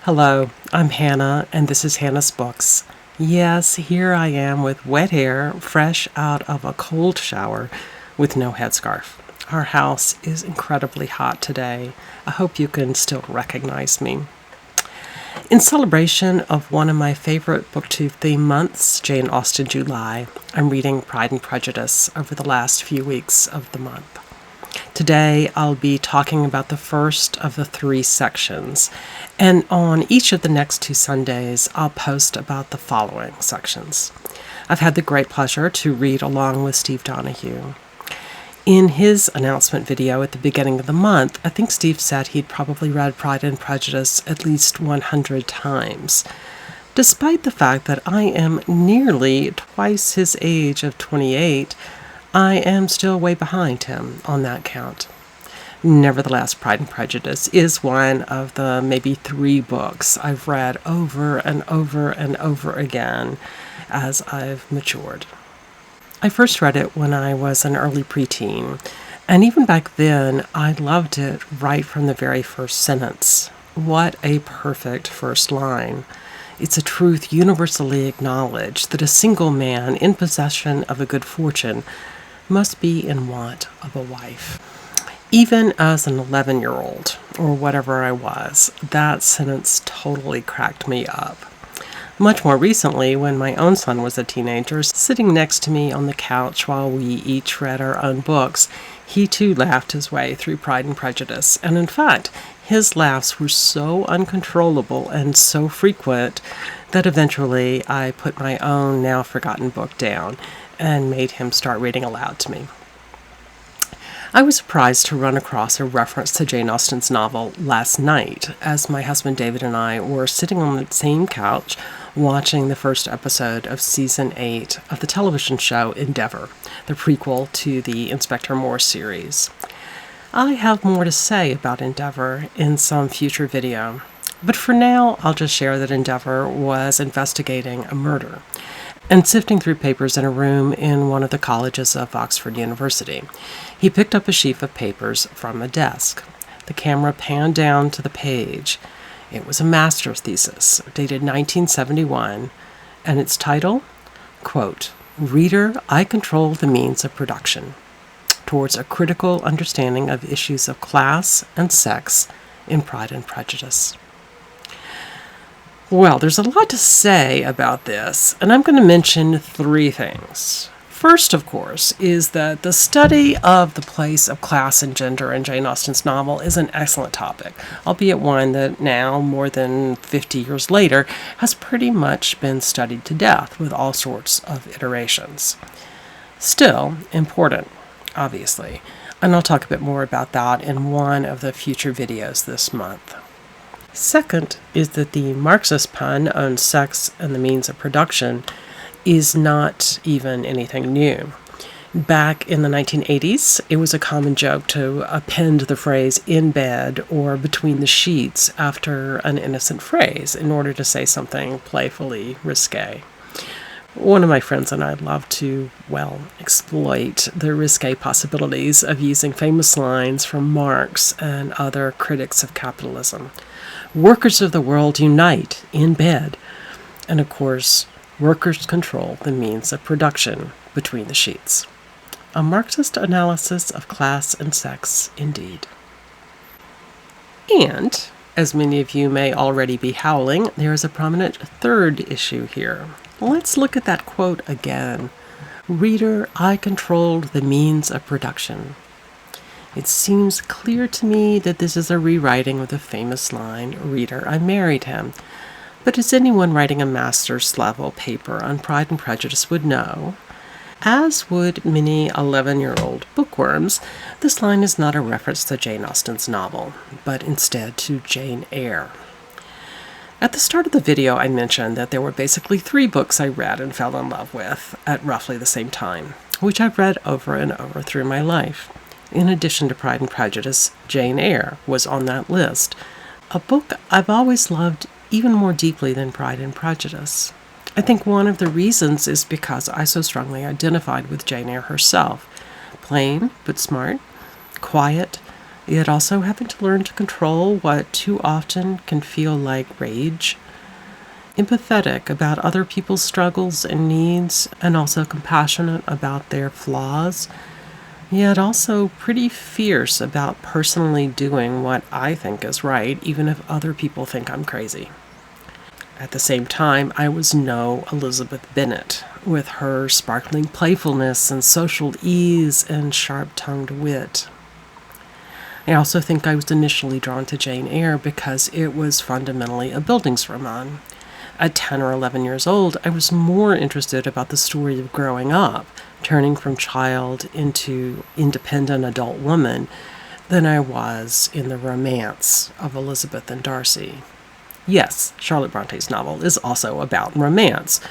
Hello, I'm Hannah, and this is Hannah's Books. Yes, here I am with wet hair, fresh out of a cold shower, with no headscarf. Our house is incredibly hot today. I hope you can still recognize me. In celebration of one of my favorite BookTube theme months, Jane Austen July, I'm reading Pride and Prejudice over the last few weeks of the month. Today, I'll be talking about the first of the 3 sections, and on each of the next 2 Sundays, I'll post about the following sections. I've had the great pleasure to read along with Steve Donahue. In his announcement video at the beginning of the month, I think Steve said he'd probably read Pride and Prejudice at least 100 times. Despite the fact that I am nearly twice his age of 28, I am still way behind him on that count. Nevertheless, Pride and Prejudice is one of the maybe 3 books I've read over and over and over again as I've matured. I first read it when I was an early preteen, and even back then, I loved it right from the very first sentence. What a perfect first line. It's a truth universally acknowledged that a single man in possession of a good fortune must be in want of a wife. Even as an 11-year-old, or whatever I was, that sentence totally cracked me up. Much more recently, when my own son was a teenager, sitting next to me on the couch while we each read our own books, he too laughed his way through Pride and Prejudice, and in fact, his laughs were so uncontrollable and so frequent that eventually I put my own now forgotten book down and made him start reading aloud to me. I was surprised to run across a reference to Jane Austen's novel last night as my husband David and I were sitting on the same couch watching the first episode of Season 8 of the television show Endeavour, the prequel to the Inspector Morse series. I have more to say about Endeavour in some future video, but for now I'll just share that Endeavour was investigating a murder and sifting through papers in a room in one of the colleges of Oxford University. He picked up a sheaf of papers from a desk. The camera panned down to the page. It was a master's thesis, dated 1971, and its title, quote, "Reader, I Control the Means of Production, Towards a Critical Understanding of Issues of Class and Sex in Pride and Prejudice." Well, there's a lot to say about this, and I'm going to mention 3 things. First, of course, is that the study of the place of class and gender in Jane Austen's novel is an excellent topic, albeit one that now, more than 50 years later, has pretty much been studied to death with all sorts of iterations. Still important, obviously, and I'll talk a bit more about that in one of the future videos this month. Second is that the Marxist pun on sex and the means of production is not even anything new. Back in the 1980s, it was a common joke to append the phrase "in bed" or "between the sheets" after an innocent phrase in order to say something playfully risque. One of my friends and I love to, exploit the risque possibilities of using famous lines from Marx and other critics of capitalism. Workers of the world unite in bed. And of course, workers control the means of production between the sheets. A Marxist analysis of class and sex, indeed. And, as many of you may already be howling, there is a prominent third issue here. Let's look at that quote again. "Reader, I controlled the means of production." It seems clear to me that this is a rewriting of the famous line, "Reader, I married him." But as anyone writing a master's level paper on Pride and Prejudice would know, as would many 11-year-old bookworms, this line is not a reference to Jane Austen's novel, but instead to Jane Eyre. At the start of the video, I mentioned that there were basically 3 books I read and fell in love with at roughly the same time, which I've read over and over through my life. In addition to Pride and Prejudice, Jane Eyre was on that list, a book I've always loved even more deeply than Pride and Prejudice. I think one of the reasons is because I so strongly identified with Jane Eyre herself. Plain but smart, quiet, yet also having to learn to control what too often can feel like rage. Empathetic about other people's struggles and needs, and also compassionate about their flaws, yet also pretty fierce about personally doing what I think is right, even if other people think I'm crazy. At the same time, I was no Elizabeth Bennet, with her sparkling playfulness and social ease and sharp-tongued wit. I also think I was initially drawn to Jane Eyre because it was fundamentally a Bildungsroman. At 10 or 11 years old, I was more interested about the story of growing up, turning from child into independent adult woman, than I was in the romance of Elizabeth and Darcy. Yes, Charlotte Bronte's novel is also about romance,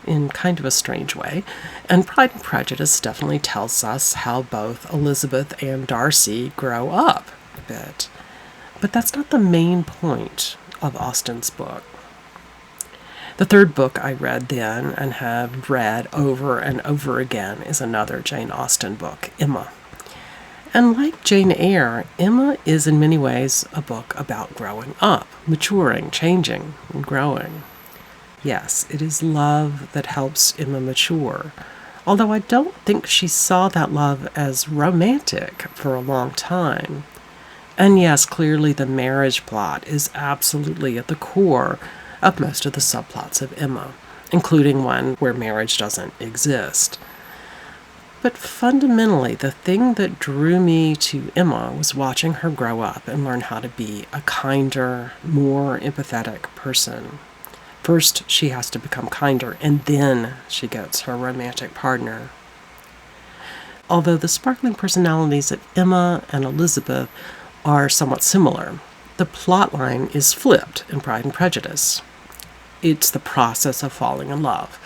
in kind of a strange way, and Pride and Prejudice definitely tells us how both Elizabeth and Darcy grow up a bit. But that's not the main point of Austen's book. The third book I read then and have read over and over again is another Jane Austen book, Emma. And like Jane Eyre, Emma is in many ways a book about growing up, maturing, changing, and growing. Yes, it is love that helps Emma mature, although I don't think she saw that love as romantic for a long time. And yes, clearly the marriage plot is absolutely at the core of most of the subplots of Emma, including one where marriage doesn't exist. But fundamentally, the thing that drew me to Emma was watching her grow up and learn how to be a kinder, more empathetic person. First, she has to become kinder, and then she gets her romantic partner. Although the sparkling personalities of Emma and Elizabeth are somewhat similar, the plotline is flipped in Pride and Prejudice. It's the process of falling in love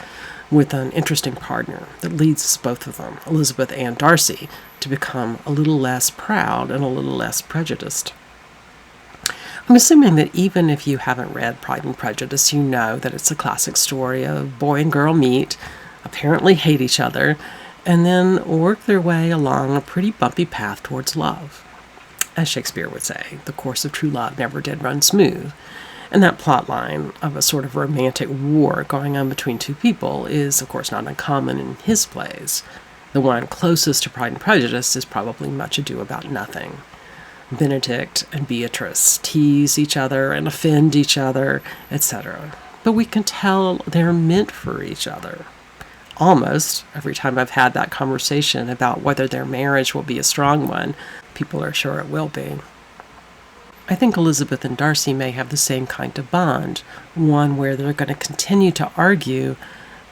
with an interesting partner that leads both of them, Elizabeth and Darcy, to become a little less proud and a little less prejudiced. I'm assuming that even if you haven't read Pride and Prejudice, you know that it's a classic story of boy and girl meet, apparently hate each other, and then work their way along a pretty bumpy path towards love. As Shakespeare would say, the course of true love never did run smooth. And that plot line of a sort of romantic war going on between two people is, of course, not uncommon in his plays. The one closest to Pride and Prejudice is probably Much Ado About Nothing. Benedict and Beatrice tease each other and offend each other, etc. But we can tell they're meant for each other. Almost every time I've had that conversation about whether their marriage will be a strong one, people are sure it will be. I think Elizabeth and Darcy may have the same kind of bond, one where they're going to continue to argue,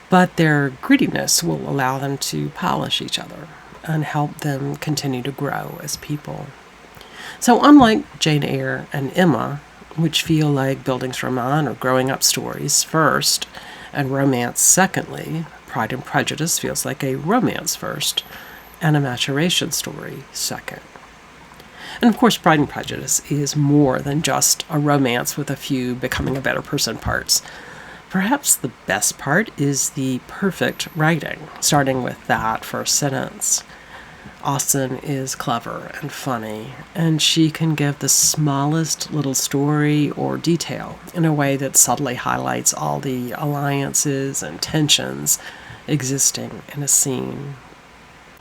but their grittiness will allow them to polish each other and help them continue to grow as people. So unlike Jane Eyre and Emma, which feel like Bildungsroman or growing up stories first, and romance secondly, Pride and Prejudice feels like a romance first, and a maturation story second. And of course, Pride and Prejudice is more than just a romance with a few becoming a better person parts. Perhaps the best part is the perfect writing, starting with that first sentence. Austen is clever and funny, and she can give the smallest little story or detail in a way that subtly highlights all the alliances and tensions existing in a scene.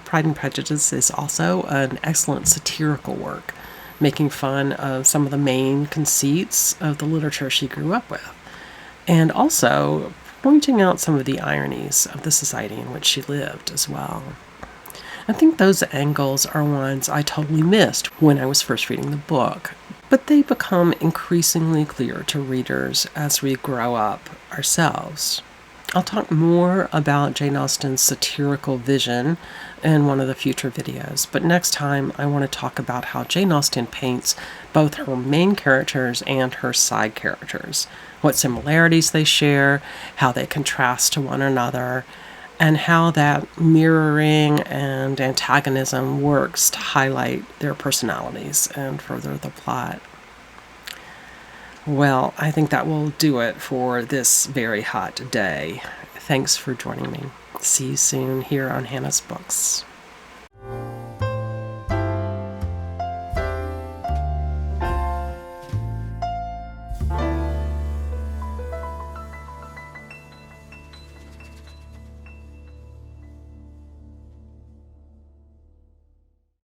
Pride and Prejudice is also an excellent satirical work, making fun of some of the main conceits of the literature she grew up with, and also pointing out some of the ironies of the society in which she lived as well. I think those angles are ones I totally missed when I was first reading the book, but they become increasingly clear to readers as we grow up ourselves. I'll talk more about Jane Austen's satirical vision in one of the future videos, but next time I want to talk about how Jane Austen paints both her main characters and her side characters, what similarities they share, how they contrast to one another, and how that mirroring and antagonism works to highlight their personalities and further the plot. Well, I think that will do it for this very hot day. Thanks for joining me. See you soon here on Hannah's Books.